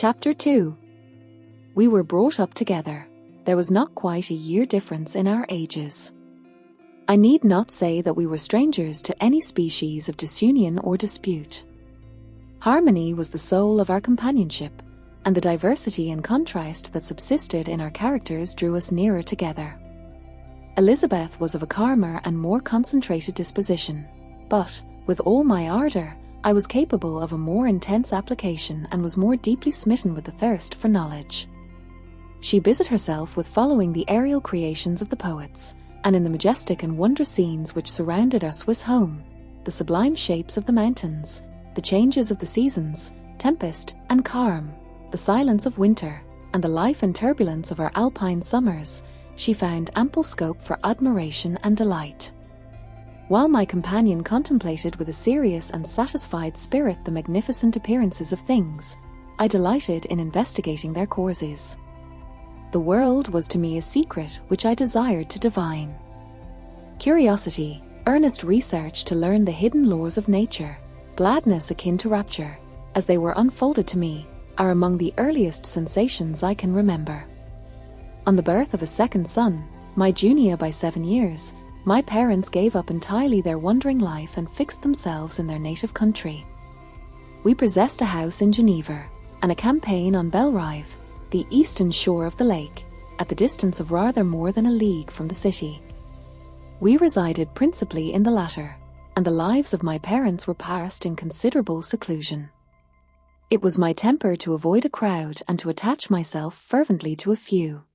Chapter 2. We were brought up together. There was not quite a year difference in our ages. I need not say that we were strangers to any species of disunion or dispute. Harmony was the soul of our companionship, and the diversity and contrast that subsisted in our characters drew us nearer together. Elizabeth was of a calmer and more concentrated disposition, but, with all my ardour, I was capable of a more intense application and was more deeply smitten with the thirst for knowledge. She busied herself with following the aerial creations of the poets, and in the majestic and wondrous scenes which surrounded our Swiss home, the sublime shapes of the mountains, the changes of the seasons, tempest and calm, the silence of winter, and the life and turbulence of our alpine summers, she found ample scope for admiration and delight. While my companion contemplated with a serious and satisfied spirit the magnificent appearances of things, I delighted in investigating their causes. The world was to me a secret which I desired to divine. Curiosity, earnest research to learn the hidden laws of nature, gladness akin to rapture, as they were unfolded to me, are among the earliest sensations I can remember. On the birth of a second son, my junior by 7 years, my parents gave up entirely their wandering life and fixed themselves in their native country. We possessed a house in Geneva, and a campaign on Belrive, the eastern shore of the lake, at the distance of rather more than a league from the city. We resided principally in the latter, and the lives of my parents were passed in considerable seclusion. It was my temper to avoid a crowd and to attach myself fervently to a few.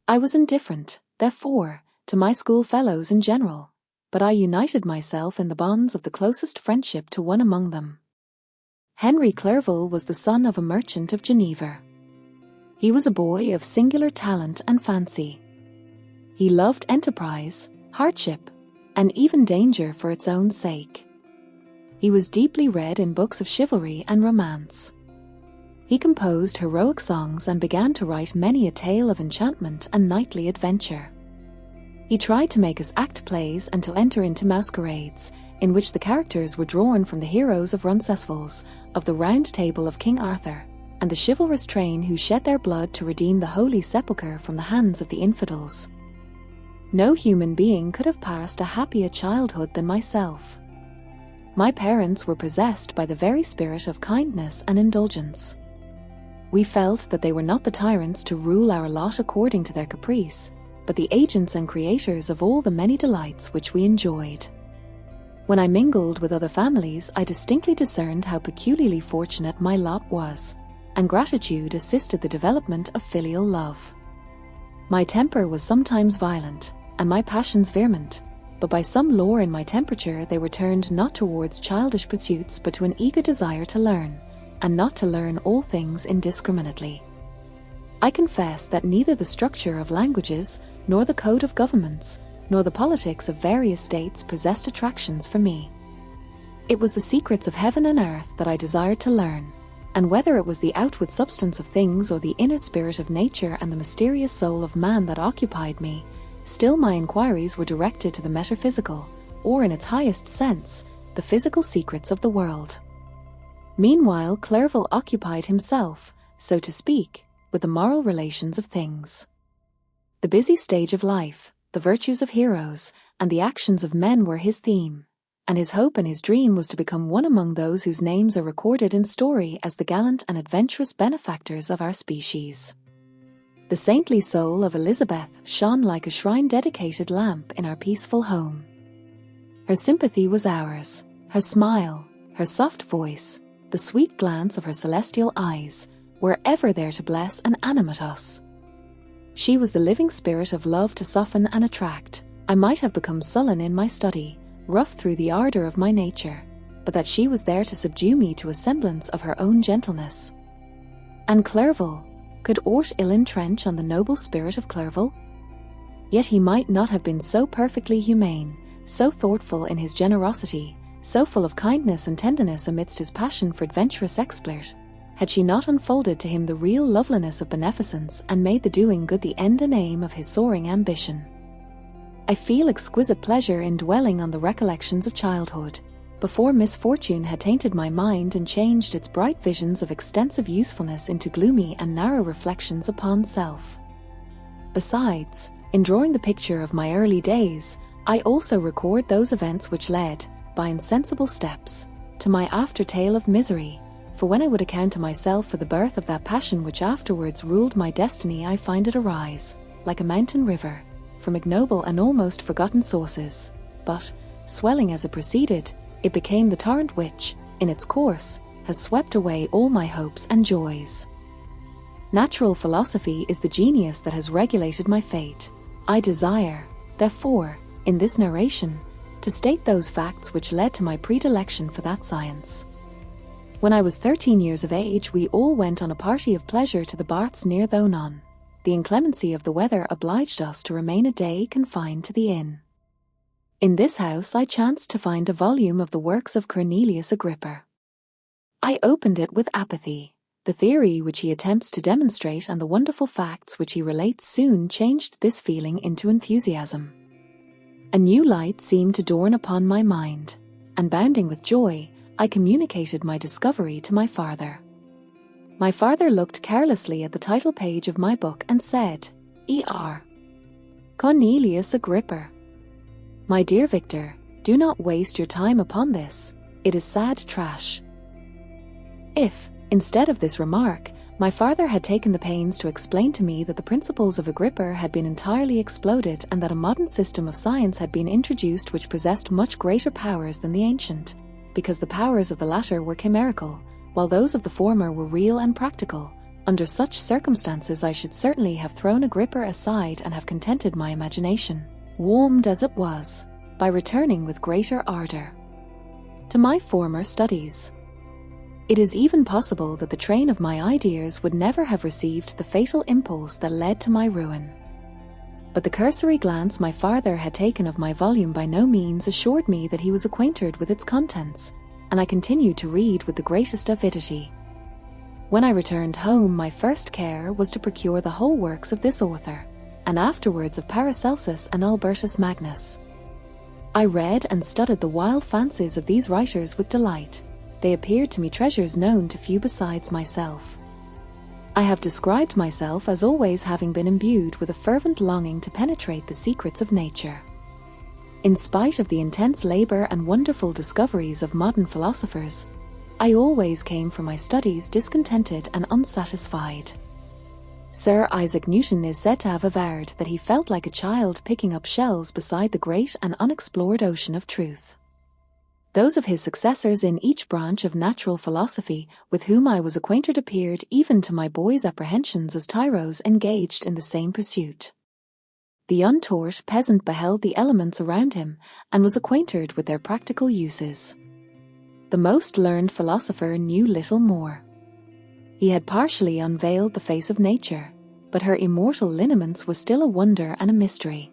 I was indifferent, therefore, to my schoolfellows in general, but I united myself in the bonds of the closest friendship to one among them. Henry Clerval was the son of a merchant of Geneva. He was a boy of singular talent and fancy. He loved enterprise, hardship, and even danger for its own sake. He was deeply read in books of chivalry and romance. He composed heroic songs and began to write many a tale of enchantment and knightly adventure. He tried to make us act plays and to enter into masquerades, in which the characters were drawn from the heroes of Roncesvalles, of the Round Table of King Arthur, and the chivalrous train who shed their blood to redeem the Holy Sepulchre from the hands of the infidels. No human being could have passed a happier childhood than myself. My parents were possessed by the very spirit of kindness and indulgence. We felt that they were not the tyrants to rule our lot according to their caprice, but the agents and creators of all the many delights which we enjoyed. When I mingled with other families, I distinctly discerned how peculiarly fortunate my lot was, and gratitude assisted the development of filial love. My temper was sometimes violent, and my passions vehement, but by some law in my temperature they were turned not towards childish pursuits but to an eager desire to learn, and not to learn all things indiscriminately. I confess that neither the structure of languages, nor the code of governments, nor the politics of various states possessed attractions for me. It was the secrets of heaven and earth that I desired to learn, and whether it was the outward substance of things or the inner spirit of nature and the mysterious soul of man that occupied me, still my inquiries were directed to the metaphysical, or in its highest sense, the physical secrets of the world. Meanwhile Clerval occupied himself, so to speak, with the moral relations of things. The busy stage of life, the virtues of heroes, and the actions of men were his theme, and his hope and his dream was to become one among those whose names are recorded in story as the gallant and adventurous benefactors of our species. The saintly soul of Elizabeth shone like a shrine-dedicated lamp in our peaceful home. Her sympathy was ours, her smile, her soft voice, the sweet glance of her celestial eyes, were ever there to bless and animate us. She was the living spirit of love to soften and attract. I might have become sullen in my study, rough through the ardour of my nature, but that she was there to subdue me to a semblance of her own gentleness. And Clerval, could aught ill entrench on the noble spirit of Clerval? Yet he might not have been so perfectly humane, so thoughtful in his generosity, so full of kindness and tenderness amidst his passion for adventurous exploit, had she not unfolded to him the real loveliness of beneficence and made the doing good the end and aim of his soaring ambition. I feel exquisite pleasure in dwelling on the recollections of childhood, before misfortune had tainted my mind and changed its bright visions of extensive usefulness into gloomy and narrow reflections upon self. Besides, in drawing the picture of my early days, I also record those events which led, by insensible steps, to my after-tale of misery, for when I would account to myself for the birth of that passion which afterwards ruled my destiny, I find it arise, like a mountain river, from ignoble and almost forgotten sources, but, swelling as it proceeded, it became the torrent which, in its course, has swept away all my hopes and joys. Natural philosophy is the genius that has regulated my fate. I desire, therefore, in this narration, to state those facts which led to my predilection for that science. When I was 13 years of age, we all went on a party of pleasure to the baths near Thonon. The inclemency of the weather obliged us to remain a day confined to the inn. In this house I chanced to find a volume of the works of Cornelius Agrippa. I opened it with apathy. The theory which he attempts to demonstrate and the wonderful facts which he relates soon changed this feeling into enthusiasm. A new light seemed to dawn upon my mind, and bounding with joy, I communicated my discovery to my father. My father looked carelessly at the title page of my book and said, "E.R. Cornelius Agrippa. My dear Victor, do not waste your time upon this. It is sad trash." If, instead of this remark, my father had taken the pains to explain to me that the principles of Agrippa had been entirely exploded and that a modern system of science had been introduced which possessed much greater powers than the ancient, because the powers of the latter were chimerical, while those of the former were real and practical, under such circumstances I should certainly have thrown Agrippa aside and have contented my imagination, warmed as it was, by returning with greater ardor to my former studies. It is even possible that the train of my ideas would never have received the fatal impulse that led to my ruin. But the cursory glance my father had taken of my volume by no means assured me that he was acquainted with its contents, and I continued to read with the greatest avidity. When I returned home, my first care was to procure the whole works of this author, and afterwards of Paracelsus and Albertus Magnus. I read and studied the wild fancies of these writers with delight. They appeared to me treasures known to few besides myself. I have described myself as always having been imbued with a fervent longing to penetrate the secrets of nature. In spite of the intense labor and wonderful discoveries of modern philosophers, I always came from my studies discontented and unsatisfied. Sir Isaac Newton is said to have averred that he felt like a child picking up shells beside the great and unexplored ocean of truth. Those of his successors in each branch of natural philosophy with whom I was acquainted appeared, even to my boy's apprehensions, as tyros engaged in the same pursuit. The untaught peasant beheld the elements around him and was acquainted with their practical uses. The most learned philosopher knew little more. He had partially unveiled the face of nature, but her immortal lineaments were still a wonder and a mystery.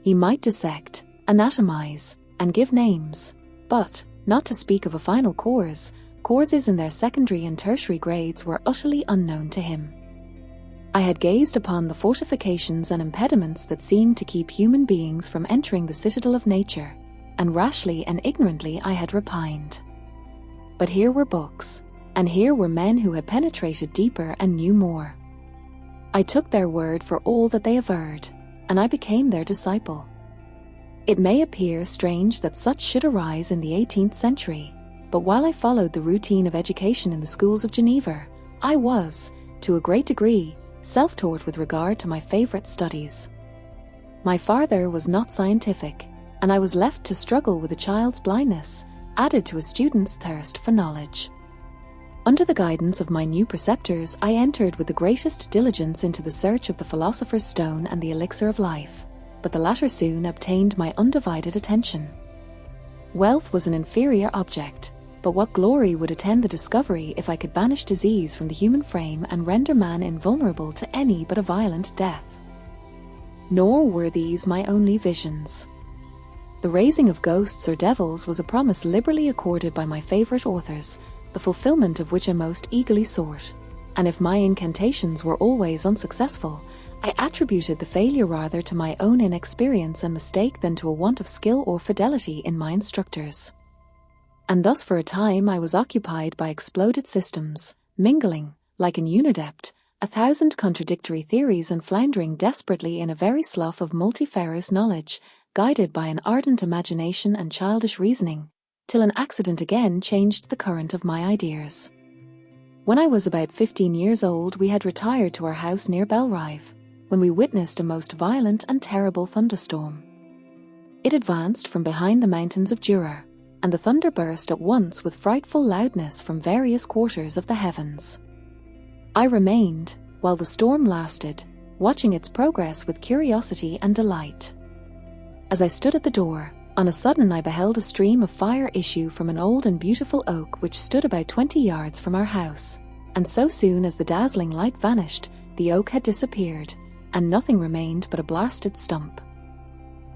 He might dissect, anatomize, and give names, but, not to speak of a final causes in their secondary and tertiary grades were utterly unknown to him. I had gazed upon the fortifications and impediments that seemed to keep human beings from entering the citadel of nature, and rashly and ignorantly I had repined. But here were books, and here were men who had penetrated deeper and knew more. I took their word for all that they averred, and I became their disciple. It may appear strange that such should arise in the 18th century, but while I followed the routine of education in the schools of Geneva, I was, to a great degree, self-taught with regard to my favorite studies. My father was not scientific, and I was left to struggle with a child's blindness, added to a student's thirst for knowledge. Under the guidance of my new preceptors, I entered with the greatest diligence into the search of the philosopher's stone and the elixir of life, but the latter soon obtained my undivided attention. Wealth was an inferior object, but what glory would attend the discovery if I could banish disease from the human frame and render man invulnerable to any but a violent death? Nor were these my only visions. The raising of ghosts or devils was a promise liberally accorded by my favorite authors, the fulfillment of which I most eagerly sought, and if my incantations were always unsuccessful, I attributed the failure rather to my own inexperience and mistake than to a want of skill or fidelity in my instructors. and thus for a time I was occupied by exploded systems, mingling, like an unidept, 1,000 contradictory theories and floundering desperately in a very slough of multifarious knowledge, guided by an ardent imagination and childish reasoning, till an accident again changed the current of my ideas. When I was about 15 years old, we had retired to our house near Belrive, when we witnessed a most violent and terrible thunderstorm. It advanced from behind the mountains of Jura, and the thunder burst at once with frightful loudness from various quarters of the heavens. I remained, while the storm lasted, watching its progress with curiosity and delight. As I stood at the door, on a sudden I beheld a stream of fire issue from an old and beautiful oak which stood about 20 yards from our house, and so soon as the dazzling light vanished, the oak had disappeared, and nothing remained but a blasted stump.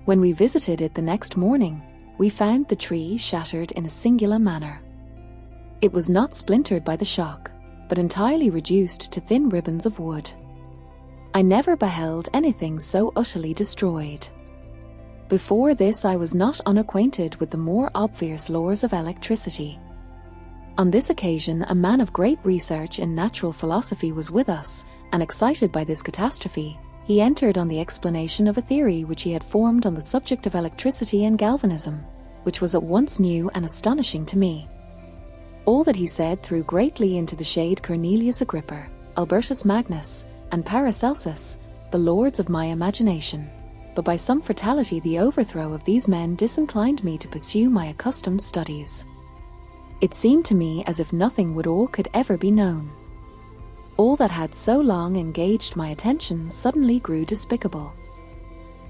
When we visited it the next morning, we found the tree shattered in a singular manner. It was not splintered by the shock, but entirely reduced to thin ribbons of wood. I never beheld anything so utterly destroyed. Before this I was not unacquainted with the more obvious laws of electricity. On this occasion a man of great research in natural philosophy was with us, and excited by this catastrophe, he entered on the explanation of a theory which he had formed on the subject of electricity and galvanism, which was at once new and astonishing to me. All that he said threw greatly into the shade Cornelius Agrippa, Albertus Magnus, and Paracelsus, the lords of my imagination, but by some fatality the overthrow of these men disinclined me to pursue my accustomed studies. It seemed to me as if nothing would or could ever be known. All that had so long engaged my attention suddenly grew despicable.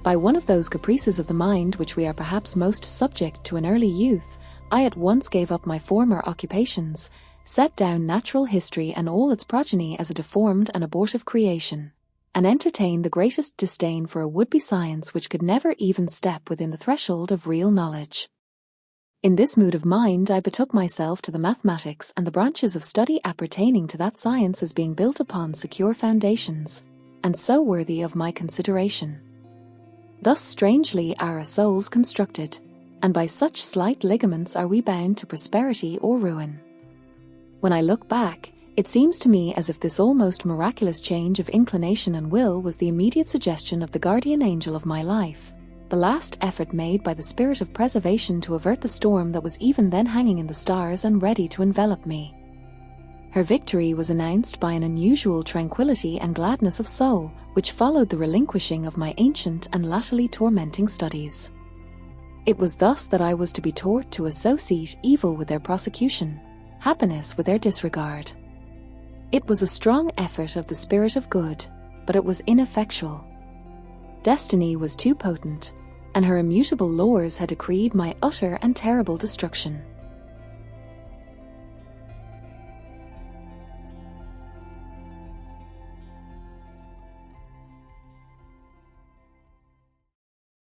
By one of those caprices of the mind which we are perhaps most subject to in early youth, I at once gave up my former occupations, set down natural history and all its progeny as a deformed and abortive creation, and entertained the greatest disdain for a would-be science which could never even step within the threshold of real knowledge. In this mood of mind I betook myself to the mathematics and the branches of study appertaining to that science as being built upon secure foundations, and so worthy of my consideration. Thus strangely are our souls constructed, and by such slight ligaments are we bound to prosperity or ruin. When I look back, it seems to me as if this almost miraculous change of inclination and will was the immediate suggestion of the guardian angel of my life, the last effort made by the spirit of preservation to avert the storm that was even then hanging in the stars and ready to envelop me. Her victory was announced by an unusual tranquillity and gladness of soul, which followed the relinquishing of my ancient and latterly tormenting studies. It was thus that I was to be taught to associate evil with their prosecution, happiness with their disregard. It was a strong effort of the spirit of good, but it was ineffectual. Destiny was too potent, and her immutable laws had decreed my utter and terrible destruction.